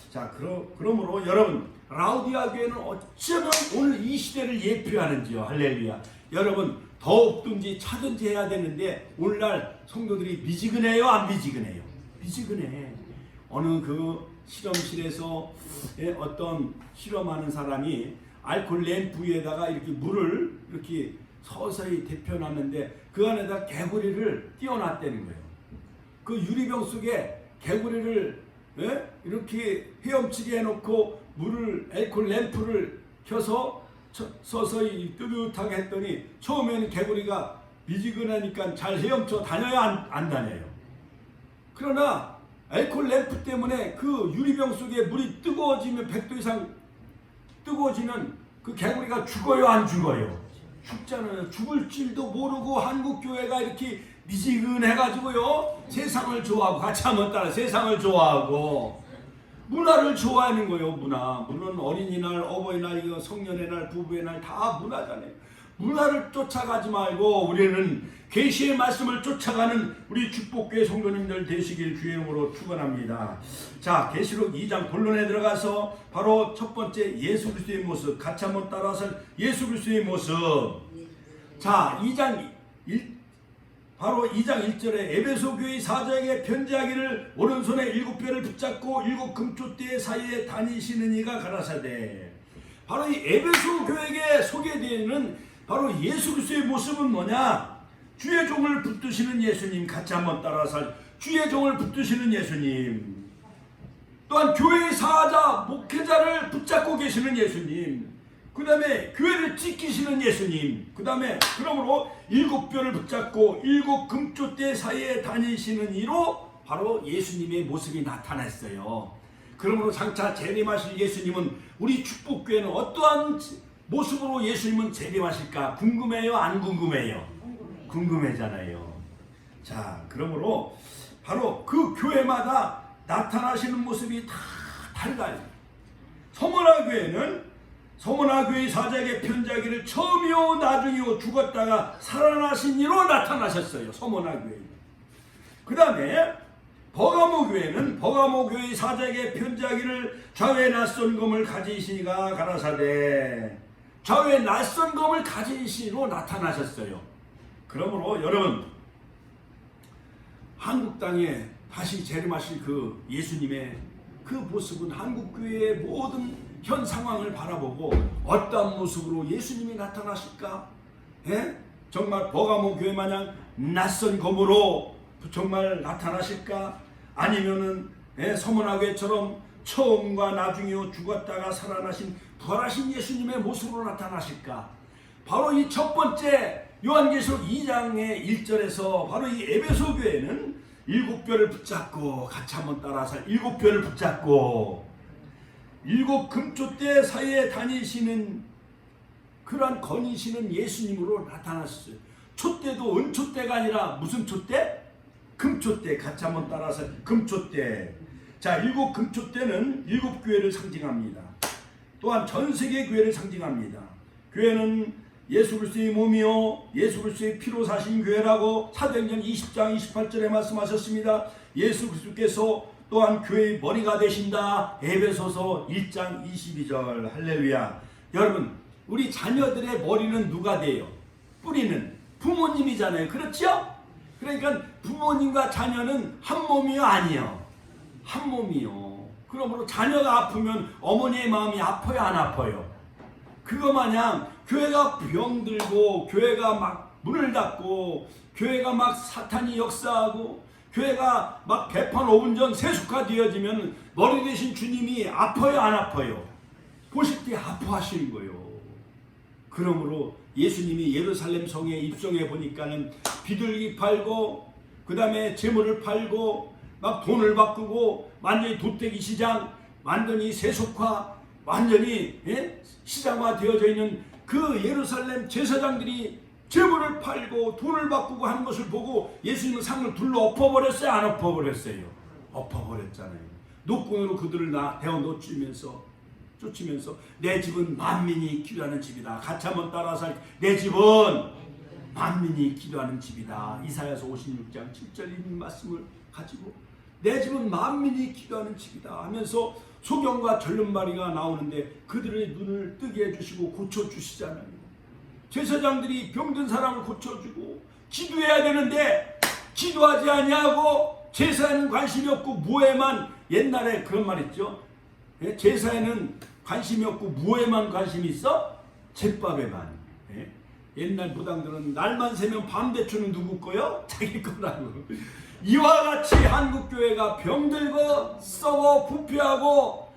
자, 그러므로 여러분 라우디아 교회는 어쩌면 오늘 이 시대를 예표하는지요. 할렐루야. 여러분 더욱든지 차든지 해야 되는데 오늘날 성도들이 미지근해요, 안 미지근해요? 미지근해. 어느 그 실험실에서 어떤 실험하는 사람이 알코올 램프 위에다가 이렇게 물을 이렇게 서서히 데펴놨는데 그 안에다 개구리를 띄워놨다는 거예요. 그 유리병 속에 개구리를 이렇게 헤엄치게 해놓고 물을, 알코올 램프를 켜서 서서히 뜨뜻하게 했더니 처음에는 개구리가 미지근하니까 잘 헤엄쳐 다녀야 안 다녀요. 그러나 알코올 램프 때문에 그 유리병 속에 물이 뜨거워지면 100도 이상 뜨거워지면 그 개구리가 죽어요, 안 죽어요? 죽잖아요. 죽을 줄도 모르고 한국 교회가 이렇게 미지근해가지고요, 세상을 좋아하고, 같이 한번 따라 세상을 좋아하고 문화를 좋아하는 거예요. 문화는 어린이날, 어버이날, 성년의 날, 부부의 날 다 문화잖아요. 문화를 쫓아가지 말고 우리는 계시의 말씀을 쫓아가는 우리 축복교회 성도님들 되시길 주의 이름으로 축원합니다. 자, 계시록 2장 본론에 들어가서 바로 첫 번째 예수 그리스도의 모습, 같이 한번 따라서 예수 그리스도의 모습. 자, 바로 2장 1절에 에베소 교회 사자에게 편지하기를 오른손에 7뼈를 붙잡고 7 금초대 사이에 다니시는 이가 가라사대. 바로 이 에베소 교회에게 소개되는 바로 예수 그리스도의 모습은 뭐냐? 주의 종을 붙드시는 예수님. 같이 한번 따라서 주의 종을 붙드시는 예수님. 또한 교회의 사자, 목회자를 붙잡고 계시는 예수님. 그 다음에 교회를 지키시는 예수님. 그 다음에 그러므로 7뼈를 붙잡고 7 금초대 사이에 다니시는 이로 바로 예수님의 모습이 나타났어요. 그러므로 장차 재림하실 예수님은 우리 축복교회는 어떠한 모습으로 예수님은 재림하실까? 궁금해요? 안 궁금해요? 궁금해잖아요. 자, 그러므로 바로 그 교회마다 나타나시는 모습이 다 달라요. 서머나 교회는 서머나 교회 사자에게 편지하기를 처음이요 나중이요 죽었다가 살아나신 이로 나타나셨어요. 서머나 교회. 그 다음에 버가모 교회는 버가모 교회 사자에게 편지하기를 좌우에 낯선 검을 가지시니가 가라사대. 좌우에 낯선 검을 가지시로 나타나셨어요. 그러므로 여러분, 한국 땅에 다시 재림하실 그 예수님의 그 모습은 한국교회의 모든 현 상황을 바라보고 어떤 모습으로 예수님이 나타나실까? 정말 버가모 교회 마냥 낯선 검으로 정말 나타나실까? 아니면은 서머나 교회처럼 처음과 나중이요 죽었다가 살아나신 부활하신 예수님의 모습으로 나타나실까? 바로 이 첫 번째 요한계시록 2장의 1절에서 바로 이 에베소 교회는 7뼈를 붙잡고, 같이 한번 따라서 7뼈를 붙잡고 7 금초대 사이에 다니시는 그러한 거니시는 예수님으로 나타났어요. 촛대도 은촛대가 아니라 무슨 촛대? 금촛대. 같이 한번 따라서 금촛대. 자, 7 금촛대는 7교회를 상징합니다. 또한 전세계 교회를 상징합니다. 교회는 예수 그리스도의 몸이요 예수 그리스도의 피로 사신 교회라고 사도행전 20장 28절에 말씀하셨습니다. 예수 그리스도께서 또한 교회의 머리가 되신다. 에베소서 1장 22절. 할렐루야. 여러분, 우리 자녀들의 머리는 누가 돼요? 뿌리는 부모님이잖아요. 그렇죠? 그러니까 부모님과 자녀는 한 몸이요 아니요? 한 몸이요. 그러므로 자녀가 아프면 어머니의 마음이 아파요 안 아파요? 그거 마냥 교회가 병들고 교회가 막 문을 닫고 교회가 막 사탄이 역사하고 교회가 막 개판 5분 전 세속화되어지면 머리 대신 주님이 아파요 안 아파요? 보실 때 아파하시는 거예요. 그러므로 예수님이 예루살렘 성에 입성해 보니까는 비둘기 팔고 그 다음에 재물을 팔고 막 돈을 바꾸고 완전히 도떼기 시장, 완전히 세속화, 완전히 시장화 되어져 있는 그 예루살렘 제사장들이 재물을 팔고 돈을 바꾸고 하는 것을 보고 예수님은 상을 둘러 엎어버렸어요 안 엎어버렸어요? 엎어버렸잖아요. 노끈으로 그들을 대어 쫓으면서 내 집은 만민이 기도하는 집이다. 같이 한번 따라서 내 집은 만민이 기도하는 집이다. 이사야서 56장 7절 있는 말씀을 가지고 내 집은 만민이 기도하는 집이다 하면서 소경과 절름발이가 나오는데 그들의 눈을 뜨게 해주시고 고쳐주시잖아요. 제사장들이 병든 사람을 고쳐주고 기도해야 되는데 기도하지 아니하고 제사에는 관심이 없고 무에만, 옛날에 그런 말 있죠. 제사에는 관심이 없고 무에만 관심이 있어? 제밥에만. 옛날 무당들은 날만 새면 밤 대추는 누구 거요? 자기 거라고. 이와 같이 한국교회가 병들고 썩어 부패하고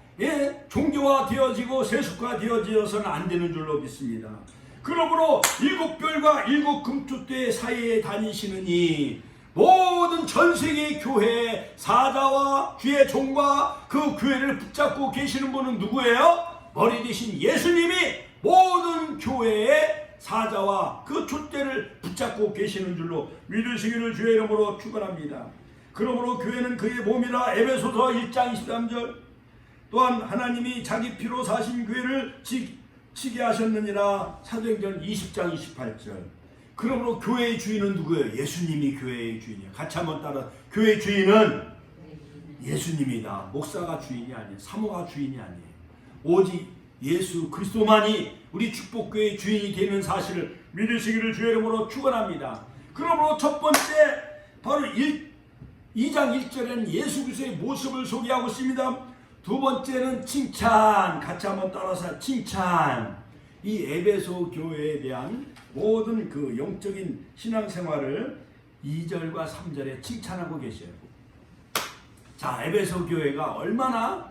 종교화 되어지고 세속화 되어져서는 안 되는 줄로 믿습니다. 그러므로 7별과 7 금초대 사이에 다니시느니 모든 전세계 교회 사자와 주의 종과 그 교회를 붙잡고 계시는 분은 누구예요? 머리 대신 예수님이 모든 교회의 사자와 그 촛대를 붙잡고 계시는 줄로 믿으시기를 주의 이름으로 축원합니다. 그러므로 교회는 그의 몸이라. 에베소서 1장 23절. 또한 하나님이 자기 피로 사신 교회를 치게 하셨느니라. 사도행전 20장 28절. 그러므로 교회의 주인은 누구예요? 예수님이 교회의 주인이에요. 같이 한번 따라. 교회의 주인은 예수님이다. 목사가 주인이 아니에요. 사모가 주인이 아니에요. 오직 예수 그리스도만이 우리 축복교회의 주인이 되는 사실을 믿으시기를 주의 이름으로 축원합니다. 그러므로 첫 번째 바로 2장 1절에는 예수 그리스도의 모습을 소개하고 있습니다. 두 번째는 칭찬. 같이 한번 따라서 칭찬. 이 에베소 교회에 대한 모든 그 영적인 신앙생활을 2절과 3절에 칭찬하고 계셔요. 자, 에베소 교회가 얼마나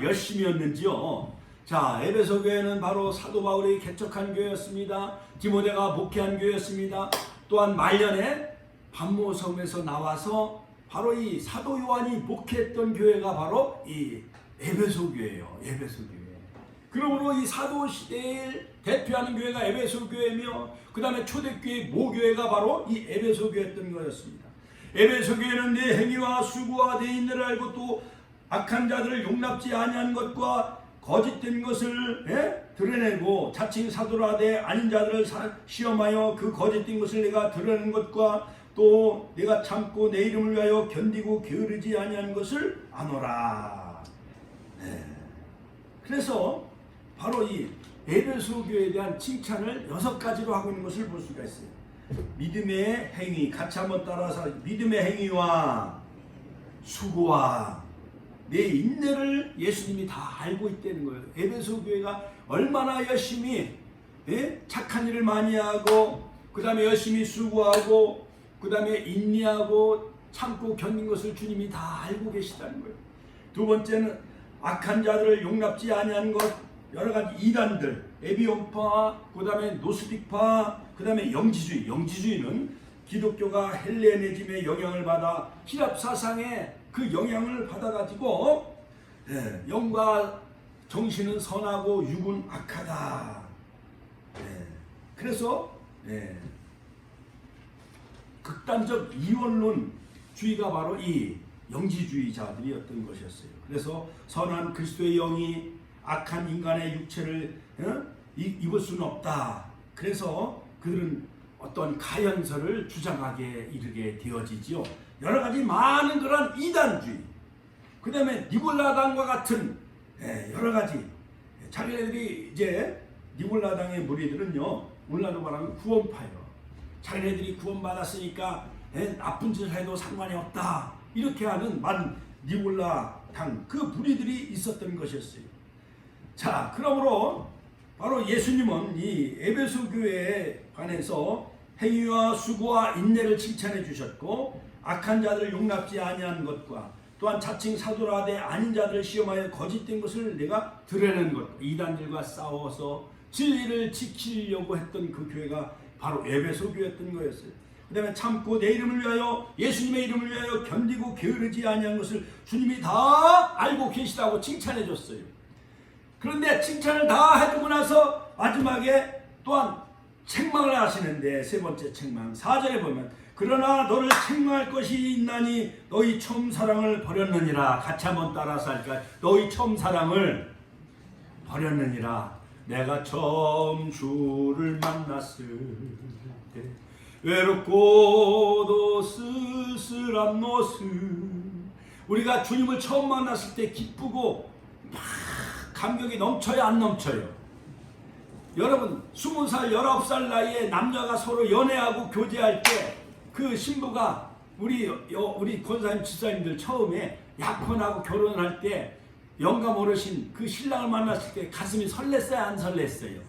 열심이었는지요. 자, 에베소 교회는 바로 사도 바울이 개척한 교회였습니다. 디모데가 목회한 교회였습니다. 또한 말년에 반모섬에서 나와서 바로 이 사도 요한이 목회했던 교회가 바로 이 에베소 교회예요. 에베소 교회. 그러므로 이 사도 시대를 대표하는 교회가 에베소 교회며, 그 다음에 초대교회 모교회가 바로 이 에베소 교회였던 거였습니다. 에베소 교회는 내 행위와 수고와 내 인내를 알고 또 악한 자들을 용납지 아니한 것과 거짓된 것을 드러내고 자칭 사도라 하되 아닌 자들을 시험하여 그 거짓된 것을 내가 드러내는 것과 또 내가 참고 내 이름을 위하여 견디고 게으르지 아니한 것을 아노라. 그래서 바로 이 에베소 교회에 대한 칭찬을 6가지로 하고 있는 것을 볼 수가 있어요. 믿음의 행위, 같이 한번 따라서 믿음의 행위와 수고와 내 인내를 예수님이 다 알고 있다는 거예요. 에베소 교회가 얼마나 열심히 착한 일을 많이 하고 그 다음에 열심히 수고하고 그 다음에 인내하고 참고 견딘 것을 주님이 다 알고 계시다는 거예요. 두 번째는 악한 자들을 용납지 아니한 것, 여러 가지 이단들, 에비온파, 그 다음에 노스틱파, 그 다음에 영지주의. 영지주의는 기독교가 헬레니즘의 영향을 받아 히랍 사상의 그 영향을 받아가지고 영과 정신은 선하고 육은 악하다. 그래서 극단적 이원론주의가 바로 이 영지주의자들이었던 것이었어요. 그래서 선한 그리스도의 영이 악한 인간의 육체를 입을 수는 없다. 그래서 그들은 어떤 가연설을 주장하게 이르게 되어지지요. 여러 가지 많은 그런 이단주의, 그 다음에 니골라당과 같은 여러 가지 자기네들이 이제 니골라당의 무리들은요, 오늘날로 말하면 구원파예요. 자기네들이 구원받았으니까 나쁜 짓을 해도 상관이 없다, 이렇게 하는 만 니골라당 그 무리들이 있었던 것이었어요. 자, 그러므로 바로 예수님은 이 에베소 교회에 관해서 행위와 수고와 인내를 칭찬해 주셨고, 악한 자들을 용납지 아니한 것과 또한 자칭 사도라 하되 아닌 자들을 시험하여 거짓된 것을 내가 드러내는 것, 이단들과 싸워서 진리를 지키려고 했던 그 교회가 바로 에베소 교회였던 거였어요. 그 다음에 참고 내 이름을 위하여, 예수님의 이름을 위하여 견디고 게으르지 아니한 것을 주님이 다 알고 계시다고 칭찬해 줬어요. 그런데 칭찬을 다 해주고 나서 마지막에 또한 책망을 하시는데, 세 번째 책망 4절에 보면 그러나 너를 책망할 것이 있나니 너희 처음 사랑을 버렸느니라. 같이 한번 따라서 할까요? 너희 처음 사랑을 버렸느니라. 내가 처음 주를 만났을 때 외롭고도 쓸쓸한 모습, 우리가 주님을 처음 만났을 때 기쁘고 막 감격이 넘쳐요, 안 넘쳐요? 여러분 20살 19살 나이에 남녀가 서로 연애하고 교제할 때 그 신부가 우리 권사님 집사님들 처음에 약혼하고 결혼할 때 영감 어르신 그 신랑을 만났을 때 가슴이 설렜어요, 안 설렜어요?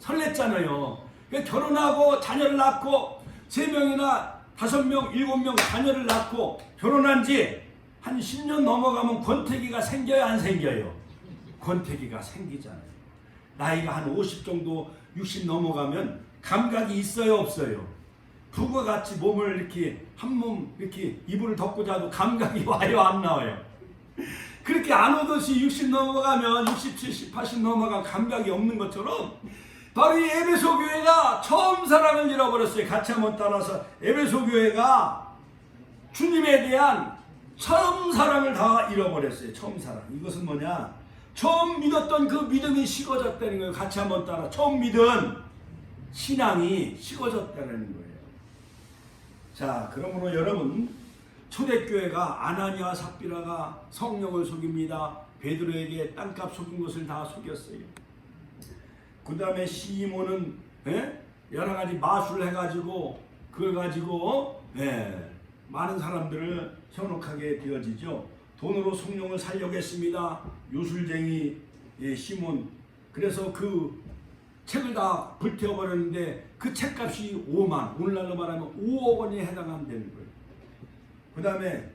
설렜잖아요. 결혼하고 자녀를 낳고 3명이나 5명 7명 자녀를 낳고 결혼한 지 한 10년 넘어가면 권태기가 생겨요, 안 생겨요? 권태기가 생기잖아요. 나이가 한 50 정도 60 넘어가면 감각이 있어요, 없어요? 부부같이 몸을 이렇게 한 몸 이렇게 이불을 덮고 자도 감각이 와요, 안 나와요? 그렇게 안 오듯이 60 넘어가면 60, 70, 80 넘어가면 감각이 없는 것처럼 바로 이 에베소 교회가 처음 사랑을 잃어버렸어요. 같이 한번 따라서 에베소 교회가 주님에 대한 처음 사랑을 다 잃어버렸어요. 처음 사랑. 이것은 뭐냐? 처음 믿었던 그 믿음이 식어졌다는 거예요. 같이 한번 따라. 처음 믿은 신앙이 식어졌다는 거예요. 자, 그러므로 여러분, 초대교회가 아나니아와 삽비라가 성령을 속입니다. 베드로에게 땅값 속인 것을 다 속였어요. 그 다음에 시몬은 여러 가지 마술을 해가지고 그걸 가지고 많은 사람들을 현혹하게 되어지죠. 돈으로 성령을 살려고 했습니다. 요술쟁이 시몬. 그래서 그 책을 다 불태워버렸는데 그 책값이 5만, 오늘날로 말하면 5억 원에 해당한다는 거예요. 그 다음에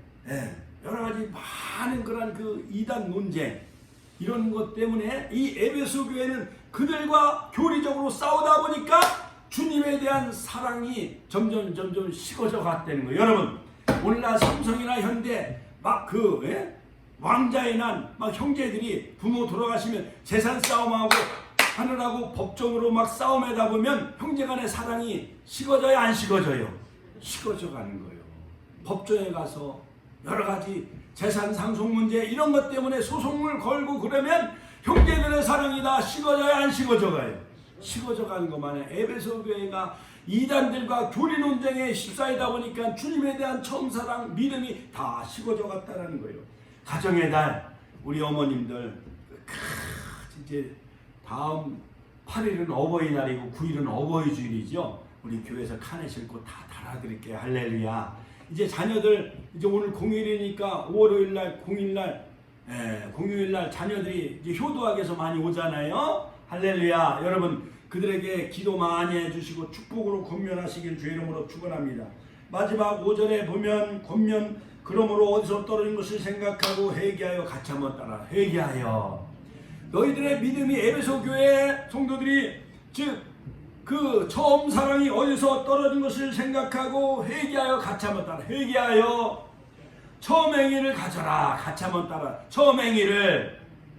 여러 가지 많은 그런 그 이단 논쟁 이런 것 때문에 이 에베소 교회는 그들과 교리적으로 싸우다 보니까 주님에 대한 사랑이 점점 식어져 갔다는 거예요. 여러분, 오늘날 삼성이나 현대 막 왕자의 난 막 형제들이 부모 돌아가시면 재산 싸움하고 하느라고 법정으로 막 싸움하다 보면 형제간의 사랑이 식어져요, 안 식어져요? 식어져 가는 거예요. 법정에 가서 여러 가지 재산 상속 문제 이런 것 때문에 소송을 걸고 그러면 형제들의 사랑이 다 식어져요, 안 식어져가요? 식어져 가는 것만에 에베소 교회가 이단들과 교리 논쟁에 휩싸이다 보니까 주님에 대한 처음 사랑, 믿음이 다 식어져 갔다는 거예요. 가정의 달, 우리 어머님들 이제 다음 8일은 어버이날이고 9일은 어버이주일이죠. 우리 교회에서 칸에 싣고 다 달아드릴게요. 할렐루야. 이제 자녀들 이제 오늘 공휴일이니까 5월 5일날 공휴일날 자녀들이 이제 효도학에서 많이 오잖아요. 할렐루야. 여러분 그들에게 기도 많이 해주시고 축복으로 권면하시길 주의 이름으로 축원합니다. 마지막 5절에 보면 권면 그러므로 어디서 떨어진 것을 생각하고 회개하여 같이 한번 따라 회개하여 너희들의 믿음이 에베소 교회 성도들이 즉 그 처음 사랑이 어디서 떨어진 것을 생각하고 회개하여 같이 한번 따라 회개하여 처음 행위를 가져라 같이 한번 따라 처음 행위를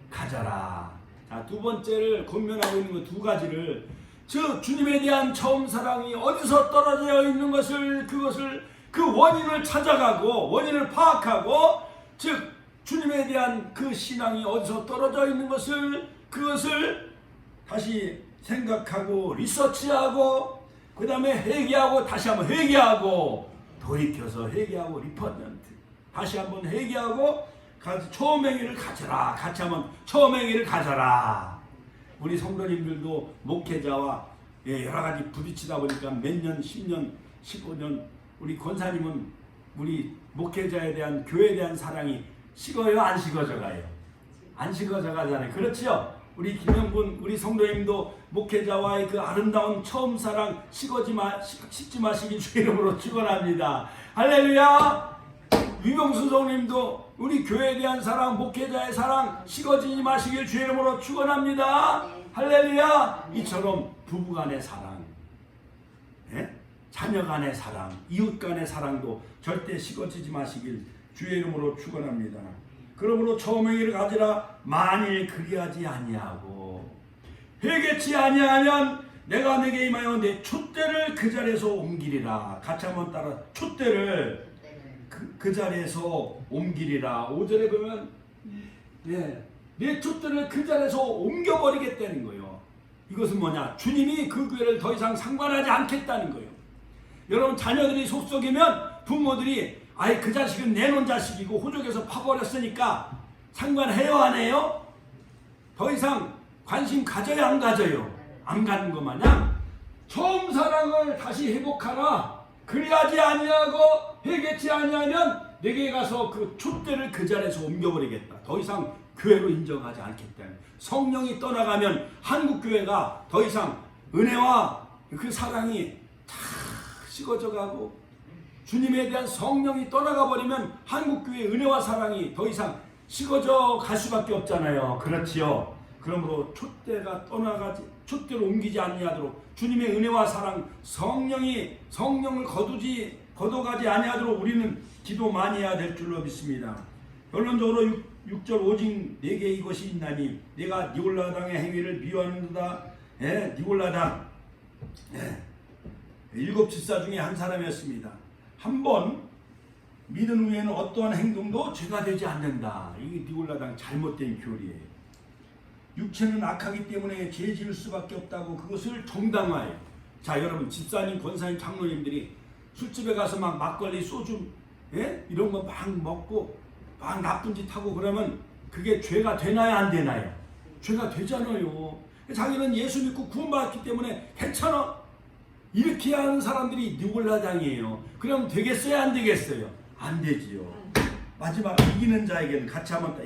가져라. 자, 두 번째를 권면하고 있는 것 두 가지를 즉 주님에 대한 처음 사랑이 어디서 떨어져 있는 것을 그것을 그 원인을 찾아가고 원인을 파악하고 즉 주님에 대한 그 신앙이 어디서 떨어져 있는 것을 그것을 다시 생각하고 리서치하고 그 다음에 회개하고 다시 한번 회개하고 돌이켜서 회개하고 리퍼던트 다시 한번 회개하고 처음 행위를 가져라 같이 한번 처음 행위를 가져라. 우리 성도님들도 목회자와 여러 가지 부딪히다 보니까 몇 년 10년 15년 우리 권사님은 우리 목회자에 대한 교회에 대한 사랑이 식어요, 안 식어져 가요? 안 식어져 가잖아요. 그렇지요? 우리 김영분 우리 성도님도 목회자와의 그 아름다운 처음 사랑 식지 마시기 주의 이름으로 축원합니다. 할렐루야. 유병수 성도님도 우리 교회에 대한 사랑 목회자의 사랑 식어지지 마시길 주의 이름으로 축원합니다. 할렐루야. 이처럼 부부간의 사랑 자녀 간의 사랑 이웃 간의 사랑도 절대 식어지지 마시길 주의 이름으로 축원합니다. 그러므로 처음 행위를 가지라. 만일 그리하지 아니하고 회개치 아니하면 내가 내게 임하여 내 촛대를 그 자리에서 옮기리라. 같이 한번 따라 촛대를 그 자리에서 옮기리라. 5절에 보면 내 촛대를 그 자리에서 옮겨버리겠다는 거예요. 이것은 뭐냐? 주님이 그 교회를 더 이상 상관하지 않겠다는 거예요. 여러분 자녀들이 속썩이면 부모들이 아이 그 자식은 내놓은 자식이고 호적에서 파버렸으니까 상관해요 안 해요? 더 이상 관심 가져요 안 가져요? 안 가는 것 마냥 처음 사랑을 다시 회복하라. 그리하지 아니하고 회개치 아니하면 내게 가서 그 촛대를 그 자리에서 옮겨버리겠다. 더 이상 교회로 인정하지 않겠다. 성령이 떠나가면 한국교회가 더 이상 은혜와 그 사랑이 다 식어져가고 주님에 대한 성령이 떠나가 버리면 한국교회의 은혜와 사랑이 더 이상 식어져 갈 수밖에 없잖아요. 그렇지요. 그러므로 촛대로 옮기지 아니하도록 주님의 은혜와 사랑 성령을 거둬가지 아니하도록 우리는 기도 많이 해야 될 줄로 믿습니다. 결론적으로 6절 오직 내게 이것이 있나니 내가 니골라당의 행위를 미워하는도다. 니골라당 7 집사 중에 한 사람이었습니다. 한번 믿은 후에는 어떠한 행동도 죄가 되지 않는다. 이게 니골라당 잘못된 교리예요. 육체는 악하기 때문에 죄 지을 수밖에 없다고 그것을 정당화해요. 자, 여러분, 집사님, 권사님, 장로님들이 술집에 가서 막 막걸리, 소주, 예? 이런 거 막 먹고 막 나쁜 짓 하고 그러면 그게 죄가 되나요, 안 되나요? 죄가 되잖아요. 자기는 예수 믿고 구원받았기 때문에 괜찮아. 이렇게 하는 사람들이 누굴라당이에요. 그럼 되겠어요, 안 되겠어요? 안 되지요. 마지막 이기는 자에게는, 같이 한번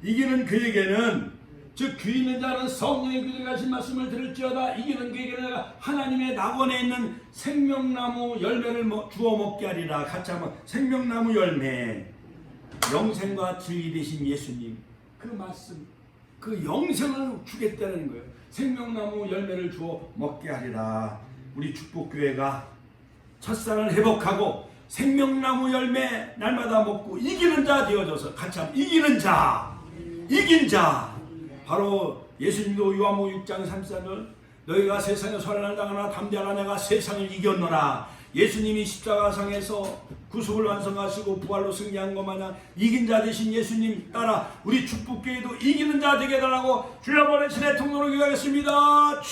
이기는 그에게는, 즉 귀 있는 자는 성령의 교정하신 말씀을 들을지어다. 이기는 그에게는 하나님의 낙원에 있는 생명나무 열매를 주어 먹게 하리라. 같이 한번 생명나무 열매, 영생과 진리 되신 예수님, 그 말씀, 그 영생을 주겠다는 거예요. 생명나무 열매를 주어 먹게 하리라. 우리 축복교회가 첫사랑을 회복하고 생명나무 열매 날마다 먹고 이기는 자 되어져서 같이 한번 이기는 자, 이긴 자, 바로 예수님도 요한복음 6장 34절 너희가 세상에 소란을 당하나 담대하라 내가 세상을 이겼노라. 예수님이 십자가상에서 구속을 완성하시고 부활로 승리한 것 마냥 이긴 자 되신 예수님 따라 우리 축복교회도 이기는 자 되게 해달라고 주여 보내신 통로로 기도하겠습니다.